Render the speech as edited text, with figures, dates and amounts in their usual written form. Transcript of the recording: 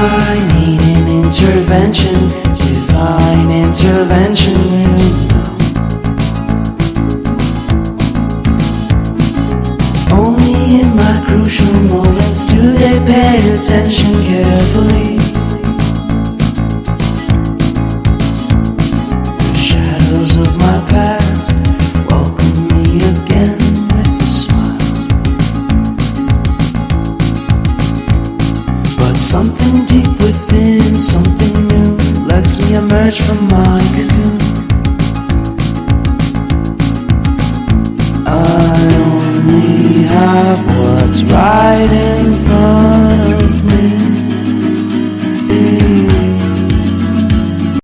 I need an intervention, divine intervention, you know. Only in my crucial moments do they pay attention carefully. The shadows of my past welcome me again with a smile. But something deep within, something new, lets me emerge from my cocoon. I only have